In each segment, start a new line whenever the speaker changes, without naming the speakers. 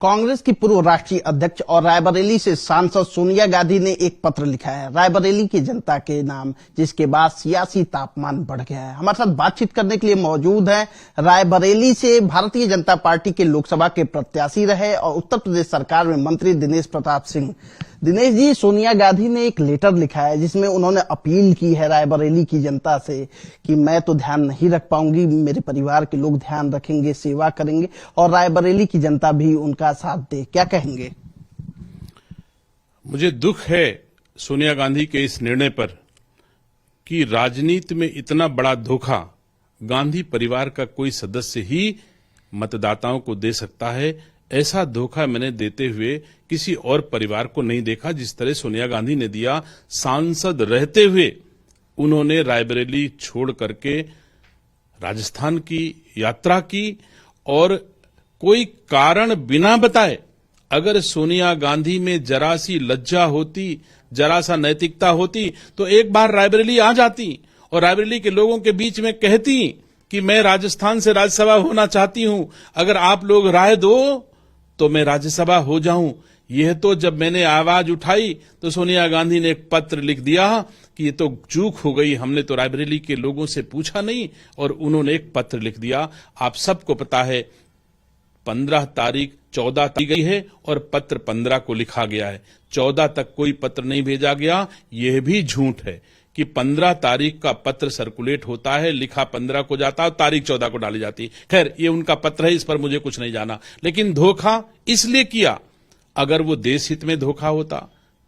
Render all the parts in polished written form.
कांग्रेस की पूर्व राष्ट्रीय अध्यक्ष और रायबरेली से सांसद सोनिया गांधी ने एक पत्र लिखा है रायबरेली की जनता के नाम, जिसके बाद सियासी तापमान बढ़ गया है। हमारे साथ बातचीत करने के लिए मौजूद हैं रायबरेली से भारतीय जनता पार्टी के लोकसभा के प्रत्याशी रहे और उत्तर प्रदेश सरकार में मंत्री दिनेश प्रताप सिंह। दिनेश जी, सोनिया गांधी ने एक लेटर लिखा है जिसमें उन्होंने अपील की है रायबरेली की जनता से कि मैं तो ध्यान नहीं रख पाऊंगी, मेरे परिवार के लोग ध्यान रखेंगे, सेवा करेंगे और रायबरेली की जनता भी उनका साथ दे। क्या कहेंगे?
मुझे दुख है सोनिया गांधी के इस निर्णय पर कि राजनीति में इतना बड़ा धोखा गांधी परिवार का कोई सदस्य ही मतदाताओं को दे सकता है। ऐसा धोखा मैंने देते हुए किसी और परिवार को नहीं देखा जिस तरह सोनिया गांधी ने दिया। सांसद रहते हुए उन्होंने रायबरेली छोड़ करके राजस्थान की यात्रा की और कोई कारण बिना बताए, अगर सोनिया गांधी में जरा सी लज्जा होती, जरा सा नैतिकता होती तो एक बार रायबरेली आ जाती और रायबरेली के लोगों के बीच में कहती कि मैं राजस्थान से राज्यसभा होना चाहती हूं, अगर आप लोग राय दो तो मैं राज्यसभा हो जाऊं। यह तो जब मैंने आवाज उठाई तो सोनिया गांधी ने एक पत्र लिख दिया कि ये तो चूक हो गई, हमने तो रायबरेली के लोगों से पूछा नहीं, और उन्होंने एक पत्र लिख दिया। आप सबको पता है 15 तारीख 14 तारीख गई है और पत्र 15 को लिखा गया है, 14 तक कोई पत्र नहीं भेजा गया। यह भी झूठ है कि 15 तारीख का पत्र सर्कुलेट होता है, लिखा 15 को जाता है और तारीख 14 को डाली जाती है। खैर, ये उनका पत्र है, इस पर मुझे कुछ नहीं जाना, लेकिन धोखा इसलिए किया। अगर वो देश हित में धोखा होता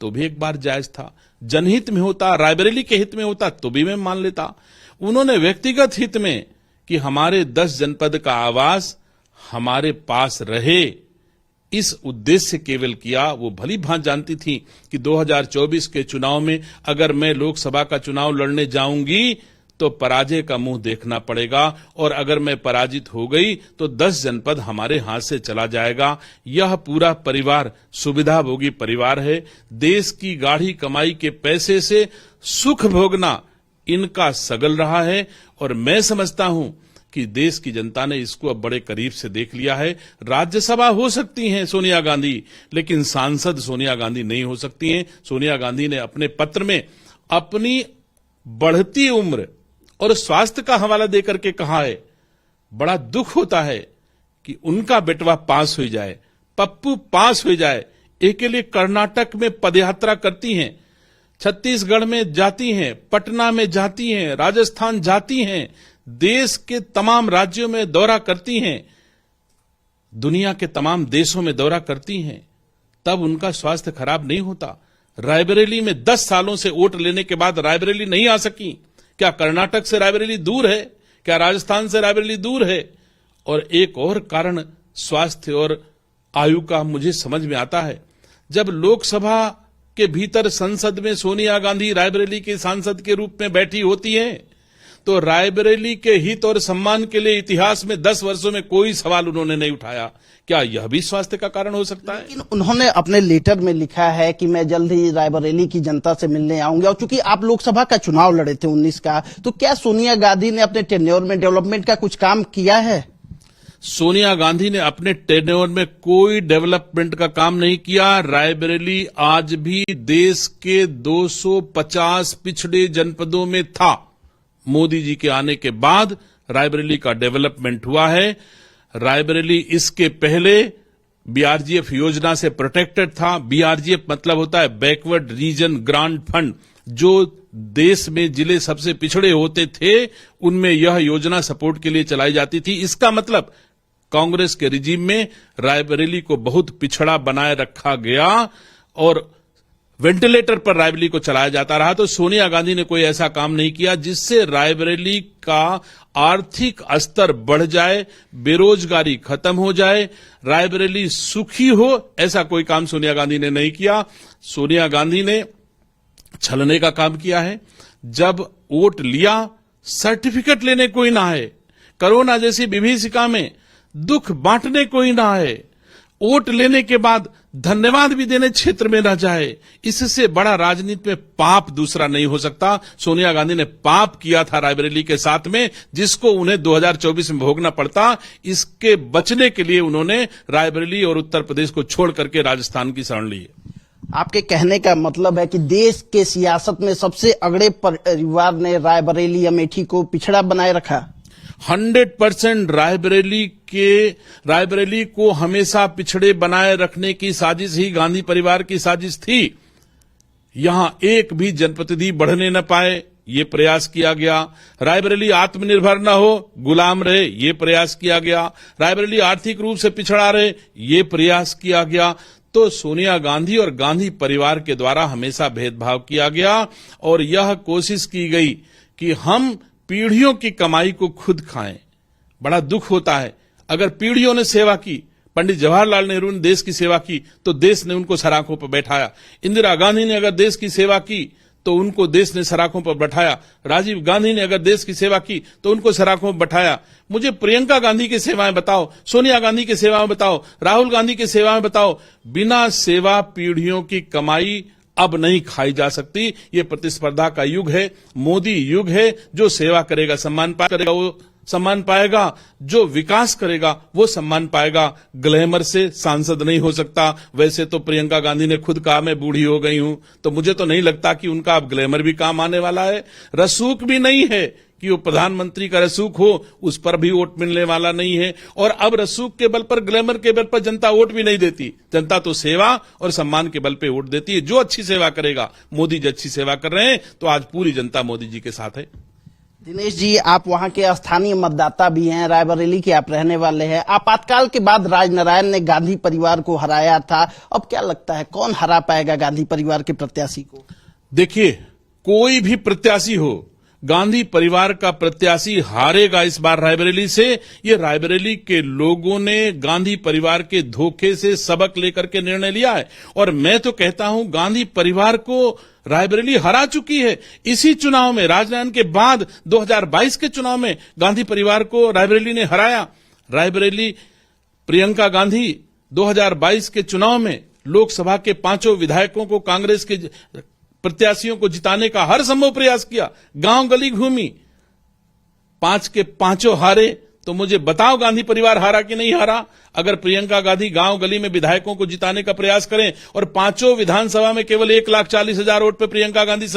तो भी एक बार जायज था, जनहित में होता, रायबरेली के हित में होता तो भी मैं मान लेता। उन्होंने व्यक्तिगत हित में कि हमारे 10 जनपद का आवास हमारे पास रहे, इस उद्देश्य से केवल किया। वो भली भांति जानती थी कि 2024 के चुनाव में अगर मैं लोकसभा का चुनाव लड़ने जाऊंगी तो पराजय का मुंह देखना पड़ेगा, और अगर मैं पराजित हो गई तो 10 जनपद हमारे हाथ से चला जाएगा। यह पूरा परिवार सुविधाभोगी परिवार है। देश की गाढ़ी कमाई के पैसे से सुख भोगना इनका सगल रहा है, और मैं समझता हूं कि देश की जनता ने इसको अब बड़े करीब से देख लिया है। राज्यसभा हो सकती हैं सोनिया गांधी, लेकिन सांसद सोनिया गांधी नहीं हो सकती हैं। सोनिया गांधी ने अपने पत्र में अपनी बढ़ती उम्र और स्वास्थ्य का हवाला देकर के कहा है, बड़ा दुख होता है कि उनका बेटवा पास हो जाए, पप्पू पास हो जाए। एक लिए कर्नाटक में पदयात्रा करती हैं, छत्तीसगढ़ में जाती हैं, पटना में जाती हैं, राजस्थान जाती हैं, देश के तमाम राज्यों में दौरा करती हैं, दुनिया के तमाम देशों में दौरा करती हैं, तब उनका स्वास्थ्य खराब नहीं होता। रायबरेली में 10 सालों से वोट लेने के बाद रायबरेली नहीं आ सकी। क्या कर्नाटक से रायबरेली दूर है? क्या राजस्थान से रायबरेली दूर है? और एक और कारण स्वास्थ्य और आयु का मुझे समझ में आता है। जब लोकसभा के भीतर संसद में सोनिया गांधी रायबरेली के सांसद के रूप में बैठी होती हैं तो रायबरेली के हित और सम्मान के लिए इतिहास में 10 वर्षों में कोई सवाल उन्होंने नहीं उठाया। क्या यह भी स्वास्थ्य का कारण हो सकता है?
लेकिन उन्होंने अपने लेटर में लिखा है कि मैं जल्द ही रायबरेली की जनता से मिलने आऊंगा, और चूंकि आप लोकसभा का चुनाव लड़े थे 19 का, तो क्या सोनिया गांधी ने अपने टेन्योर में डेवलपमेंट का कुछ काम किया है?
सोनिया गांधी ने अपने टेन्योर में कोई डेवलपमेंट का काम नहीं किया। रायबरेली आज भी देश के 250 पिछड़े जनपदों में था। मोदी जी के आने के बाद रायबरेली का डेवलपमेंट हुआ है। रायबरेली इसके पहले बीआरजीएफ योजना से प्रोटेक्टेड था। बीआरजीएफ मतलब होता है बैकवर्ड रीजन ग्रांट फंड। जो देश में जिले सबसे पिछड़े होते थे उनमें यह योजना सपोर्ट के लिए चलाई जाती थी। इसका मतलब कांग्रेस के रिजीम में रायबरेली को बहुत पिछड़ा बनाए रखा गया और वेंटिलेटर पर रायबरेली को चलाया जाता रहा। तो सोनिया गांधी ने कोई ऐसा काम नहीं किया जिससे रायबरेली का आर्थिक स्तर बढ़ जाए, बेरोजगारी खत्म हो जाए, रायबरेली सुखी हो। ऐसा कोई काम सोनिया गांधी ने नहीं किया। सोनिया गांधी ने छलने का काम किया है। जब वोट लिया, सर्टिफिकेट लेने कोई ना है, कोरोना जैसी विभीषिका में दुख बांटने कोई ना है, वोट लेने के बाद धन्यवाद भी देने क्षेत्र में न जाए। इससे बड़ा राजनीति में पाप दूसरा नहीं हो सकता। सोनिया गांधी ने पाप किया था रायबरेली के साथ में, जिसको उन्हें 2024 में भोगना पड़ता। इसके बचने के लिए उन्होंने रायबरेली और उत्तर प्रदेश को छोड़ करके राजस्थान की शरण ली।
आपके कहने का मतलब है कि देश के सियासत में सबसे अगड़े परिवार ने रायबरेली अमेठी को पिछड़ा बनाए रखा।
100% रायबरेली को हमेशा पिछड़े बनाए रखने की साजिश ही गांधी परिवार की साजिश थी। यहां एक भी जनप्रतिनिधि बढ़ने न पाए, ये प्रयास किया गया। रायबरेली आत्मनिर्भर न हो, गुलाम रहे, ये प्रयास किया गया। रायबरेली आर्थिक रूप से पिछड़ा रहे, ये प्रयास किया गया। तो सोनिया गांधी और गांधी परिवार के द्वारा हमेशा भेदभाव किया गया और यह कोशिश की गई कि हम पीढ़ियों की कमाई को खुद खाएं। बड़ा दुख होता है, अगर पीढ़ियों ने सेवा की, पंडित जवाहरलाल नेहरू ने देश की सेवा की तो देश ने उनको सराखों पर बैठाया। इंदिरा गांधी ने अगर देश की सेवा की तो उनको देश ने सराखों पर बैठाया। राजीव गांधी ने अगर देश की सेवा की तो उनको सराखों पर बैठाया। मुझे प्रियंका गांधी की सेवाएं बताओ, सोनिया गांधी की सेवाएं बताओ, राहुल गांधी की सेवाएं बताओ। बिना सेवा पीढ़ियों की कमाई अब नहीं खाई जा सकती। ये प्रतिस्पर्धा का युग है, मोदी युग है। जो सेवा करेगा सम्मान करेगा, वो सम्मान पाएगा। जो विकास करेगा वो सम्मान पाएगा। ग्लैमर से सांसद नहीं हो सकता। वैसे तो प्रियंका गांधी ने खुद कहा मैं बूढ़ी हो गई हूं, तो मुझे तो नहीं लगता कि उनका अब ग्लैमर भी काम आने वाला है। रसूख भी नहीं है कि वो प्रधानमंत्री का रसूख हो, उस पर भी वोट मिलने वाला नहीं है। और अब रसूख के बल पर, ग्लैमर के बल पर जनता वोट भी नहीं देती। जनता तो सेवा और सम्मान के बल पे वोट देती है। जो अच्छी सेवा करेगा, मोदी जी अच्छी सेवा कर रहे हैं तो आज पूरी जनता मोदी जी के साथ है।
दिनेश जी, आप वहां के स्थानीय मतदाता भी हैं, रायबरेली के आप रहने वाले हैं। आपातकाल के बाद राजनारायण ने गांधी परिवार को हराया था। अब क्या लगता है कौन हरा पाएगा गांधी परिवार के प्रत्याशी को?
देखिए, कोई भी प्रत्याशी हो, गांधी परिवार का प्रत्याशी हारेगा इस बार रायबरेली से। ये रायबरेली के लोगों ने गांधी परिवार के धोखे से सबक लेकर के निर्णय लिया है। और मैं तो कहता हूं गांधी परिवार को रायबरेली हरा चुकी है। इसी चुनाव में, राजनारायण के बाद 2022 के चुनाव में गांधी परिवार को रायबरेली ने हराया। रायबरेली प्रियंका गांधी 2022 के चुनाव में लोकसभा के 5 विधायकों को, कांग्रेस के प्रत्याशियों को जिताने का हर संभव प्रयास किया। गांव गली घूमी, 5 के 5 हारे। तो मुझे बताओ गांधी परिवार हारा कि नहीं हारा? अगर प्रियंका गांधी गांव गली में विधायकों को जिताने का प्रयास करें और 5 विधानसभा में केवल 1,40,000 वोट पे प्रियंका गांधी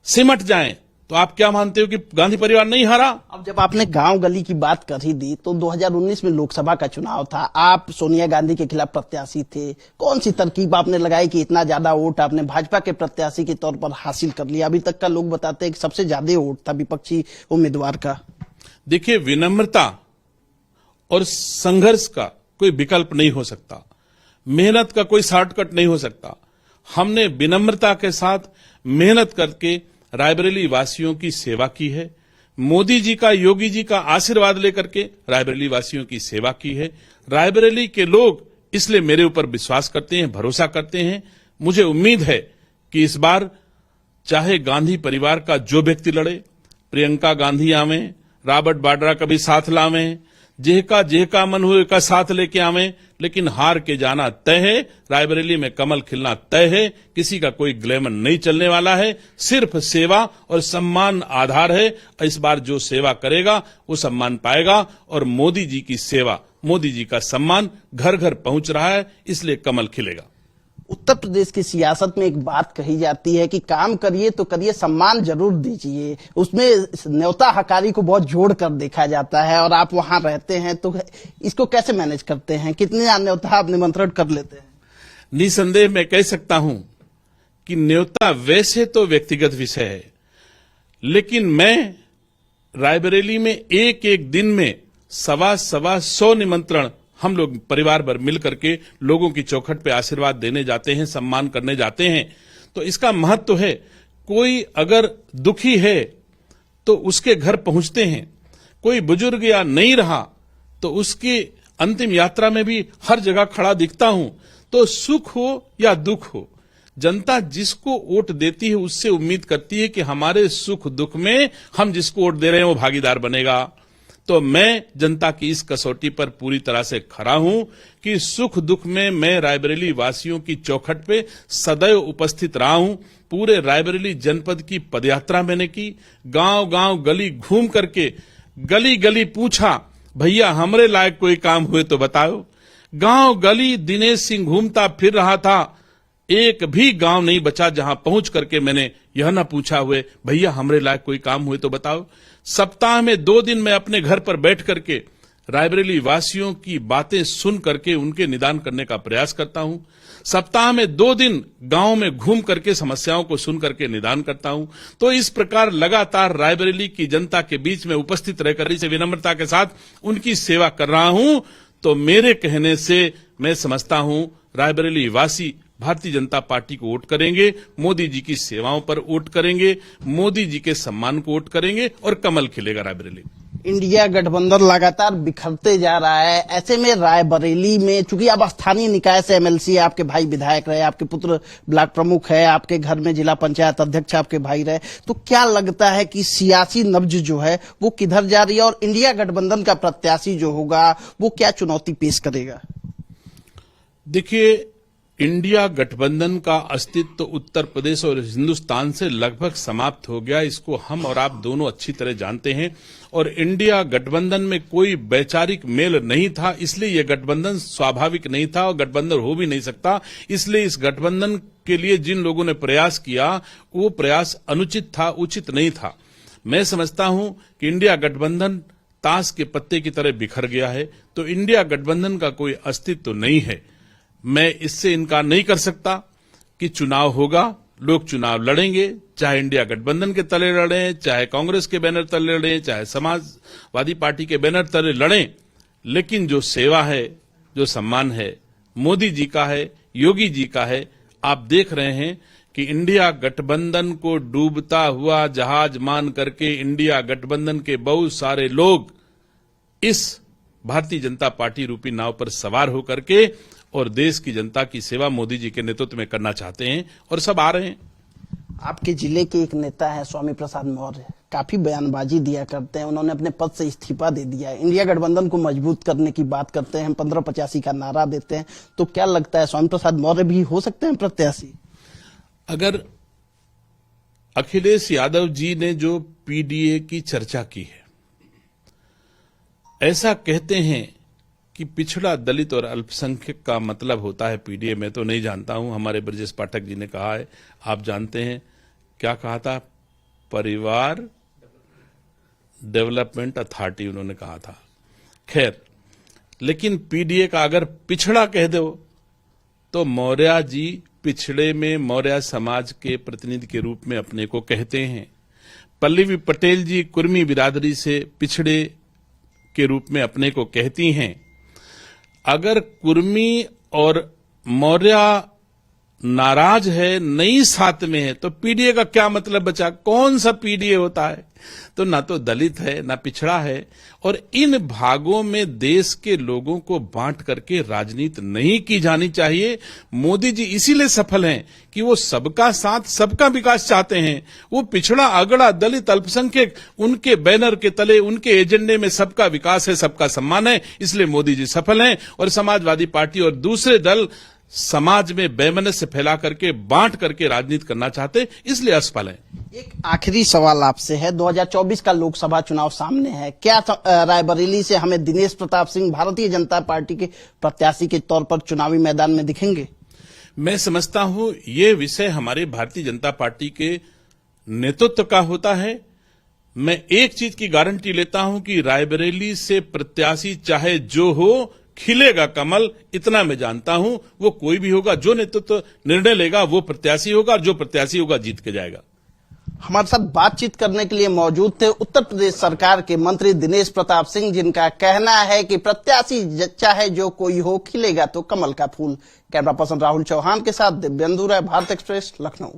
सिमट जाएं, तो आप क्या मानते हो कि गांधी परिवार नहीं हारा?
अब जब आपने गांव गली की बात कर ही दी, तो 2019 में लोकसभा का चुनाव था। आप सोनिया गांधी के खिलाफ प्रत्याशी थे। कौन सी तरकीब आपने लगाई कि इतना ज्यादा वोट आपने भाजपा के प्रत्याशी के तौर पर हासिल कर लिया? अभी तक का लोग बताते हैं कि सबसे ज्यादा वोट था विपक्षी उम्मीदवार का।
देखिए, विनम्रता और संघर्ष का कोई विकल्प नहीं हो सकता। मेहनत का कोई शॉर्टकट नहीं हो सकता। हमने विनम्रता के साथ मेहनत करके रायबरेली वासियों की सेवा की है। मोदी जी का, योगी जी का आशीर्वाद लेकर के रायबरेली वासियों की सेवा की है। रायबरेली के लोग इसलिए मेरे ऊपर विश्वास करते हैं, भरोसा करते हैं। मुझे उम्मीद है कि इस बार चाहे गांधी परिवार का जो व्यक्ति लड़े, प्रियंका गांधी आवें, रॉबर्ट वाड्रा का भी साथ लावें, जेका मन हुए का साथ लेके आवें, लेकिन हार के जाना तय है। रायबरेली में कमल खिलना तय है। किसी का कोई ग्लैमर नहीं चलने वाला है। सिर्फ सेवा और सम्मान आधार है। इस बार जो सेवा करेगा वो सम्मान पाएगा। और मोदी जी की सेवा, मोदी जी का सम्मान घर घर पहुंच रहा है, इसलिए कमल खिलेगा।
उत्तर प्रदेश की सियासत में एक बात कही जाती है कि काम करिए तो करिए, सम्मान जरूर दीजिए। उसमें न्योता हकारी को बहुत जोड़ कर देखा जाता है और आप वहां रहते हैं, तो इसको कैसे मैनेज करते हैं? कितने न्योता आप निमंत्रण कर लेते हैं?
निसंदेह मैं कह सकता हूं कि न्योता वैसे तो व्यक्तिगत विषय है, लेकिन मैं रायबरेली में एक एक दिन में 100 निमंत्रण हम लोग परिवार भर मिल करके लोगों की चौखट पे आशीर्वाद देने जाते हैं, सम्मान करने जाते हैं। तो इसका महत्व है। कोई अगर दुखी है तो उसके घर पहुंचते हैं। कोई बुजुर्ग या नहीं रहा तो उसकी अंतिम यात्रा में भी हर जगह खड़ा दिखता हूं। तो सुख हो या दुख हो, जनता जिसको वोट देती है उससे उम्मीद करती है कि हमारे सुख दुख में हम जिसको वोट दे रहे हैं वो भागीदार बनेगा। तो मैं जनता की इस कसौटी पर पूरी तरह से खरा हूं कि सुख दुख में मैं रायबरेली वासियों की चौखट पे सदैव उपस्थित रहा हूं। पूरे रायबरेली जनपद की पदयात्रा मैंने की, गांव-गांव गली घूम करके गली गली पूछा, भैया हमरे लायक कोई काम हुए तो बताओ। गांव गली दिनेश सिंह घूमता फिर रहा था, एक भी गांव नहीं बचा जहां पहुंच करके मैंने यह ना पूछा हुए, भैया हमरे लायक कोई काम हुए तो बताओ। सप्ताह में 2 दिन मैं अपने घर पर बैठ करके रायबरेली वासियों की बातें सुन करके उनके निदान करने का प्रयास करता हूं। सप्ताह में 2 दिन गांव में घूम करके समस्याओं को सुन करके निदान करता हूं। तो इस प्रकार लगातार रायबरेली की जनता के बीच में उपस्थित रहकर इसे विनम्रता के साथ उनकी सेवा कर रहा हूं। तो मेरे कहने से मैं समझता हूं रायबरेली वासी भारतीय जनता पार्टी को वोट करेंगे, मोदी जी की सेवाओं पर वोट करेंगे, मोदी जी के सम्मान को वोट करेंगे और कमल खिलेगा रायबरेली।
इंडिया गठबंधन लगातार बिखरते जा रहा है। ऐसे में रायबरेली में चूंकि आप स्थानीय निकाय से एमएलसी, आपके भाई विधायक रहे, आपके पुत्र ब्लॉक प्रमुख है, आपके घर में जिला पंचायत अध्यक्ष आपके भाई रहे, तो क्या लगता है कि सियासी नब्ज जो है वो किधर जा रही है और इंडिया गठबंधन का प्रत्याशी जो होगा वो क्या चुनौती पेश करेगा?
देखिए, इंडिया गठबंधन का अस्तित्व उत्तर प्रदेश और हिंदुस्तान से लगभग समाप्त हो गया। इसको हम और आप दोनों अच्छी तरह जानते हैं। और इंडिया गठबंधन में कोई वैचारिक मेल नहीं था, इसलिए यह गठबंधन स्वाभाविक नहीं था और गठबंधन हो भी नहीं सकता। इसलिए इस गठबंधन के लिए जिन लोगों ने प्रयास किया वो प्रयास अनुचित था, उचित नहीं था। मैं समझता हूं कि इंडिया गठबंधन ताश के पत्ते की तरह बिखर गया है, तो इंडिया गठबंधन का कोई अस्तित्व नहीं है। मैं इससे इनकार नहीं कर सकता कि चुनाव होगा, लोग चुनाव लड़ेंगे, चाहे इंडिया गठबंधन के तले लड़ें, चाहे कांग्रेस के बैनर तले लड़ें, चाहे समाजवादी पार्टी के बैनर तले लड़ें, लेकिन जो सेवा है, जो सम्मान है, मोदी जी का है, योगी जी का है। आप देख रहे हैं कि इंडिया गठबंधन को डूबता हुआ जहाज मान करके इंडिया गठबंधन के बहुत सारे लोग इस भारतीय जनता पार्टी रूपी नाव पर सवार होकर के और देश की जनता की सेवा मोदी जी के नेतृत्व में करना चाहते हैं और सब आ रहे हैं।
आपके जिले के एक नेता है स्वामी प्रसाद मौर्य, काफी बयानबाजी दिया करते हैं, उन्होंने अपने पद से इस्तीफा दे दिया है, इंडिया गठबंधन को मजबूत करने की बात करते हैं, 1585 का नारा देते हैं। तो क्या लगता है स्वामी प्रसाद मौर्य भी हो सकते हैं प्रत्याशी?
अगर अखिलेश यादव जी ने जो पीडीए की चर्चा की है, ऐसा कहते हैं कि पिछड़ा दलित और अल्पसंख्यक का मतलब होता है पीडीए। में तो नहीं जानता हूं, हमारे ब्रजेश पाठक जी ने कहा है, आप जानते हैं क्या कहा था? परिवार डेवलपमेंट अथॉरिटी उन्होंने कहा था। खैर, लेकिन पीडीए का अगर पिछड़ा कह दो तो मौर्य जी पिछड़े में मौर्य समाज के प्रतिनिधि के रूप में अपने को कहते हैं। पल्लवी पटेल जी कुर्मी बिरादरी से पिछड़े के रूप में अपने को कहती हैं। अगर कुर्मी और मौर्य नाराज है, नहीं साथ में है, तो पीडीए का क्या मतलब बचा? कौन सा पीडीए होता है? तो ना तो दलित है, ना पिछड़ा है। और इन भागों में देश के लोगों को बांट करके राजनीति नहीं की जानी चाहिए। मोदी जी इसीलिए सफल हैं कि वो सबका साथ, सबका विकास चाहते हैं। वो पिछड़ा, अगड़ा, दलित, अल्पसंख्यक, उनके बैनर के तले, उनके एजेंडे में सबका विकास है, सबका सम्मान है। इसलिए मोदी जी सफल हैं। और समाजवादी पार्टी और दूसरे दल समाज में बेमनस से फैला करके, बांट करके राजनीति करना चाहते, इसलिए असफल है।
एक आखिरी सवाल आपसे है, 2024 का लोकसभा चुनाव सामने है, क्या रायबरेली से हमें दिनेश प्रताप सिंह भारतीय जनता पार्टी के प्रत्याशी के तौर पर चुनावी मैदान में दिखेंगे?
मैं समझता हूं ये विषय हमारे भारतीय जनता पार्टी के नेतृत्व का होता है। मैं एक चीज की गारंटी लेता हूं कि रायबरेली से प्रत्याशी चाहे जो हो, खिलेगा कमल, इतना मैं जानता हूं। वो कोई भी होगा, जो नेतृत्व निर्णय लेगा वो प्रत्याशी होगा, और जो प्रत्याशी होगा जीत के जाएगा।
हमारे साथ बातचीत करने के लिए मौजूद थे उत्तर प्रदेश सरकार के मंत्री दिनेश प्रताप सिंह, जिनका कहना है कि प्रत्याशी चाहे जो कोई हो, खिलेगा तो कमल का फूल। कैमरा पर्सन राहुल चौहान के साथ दिव्येंदु राय, भारत एक्सप्रेस, लखनऊ।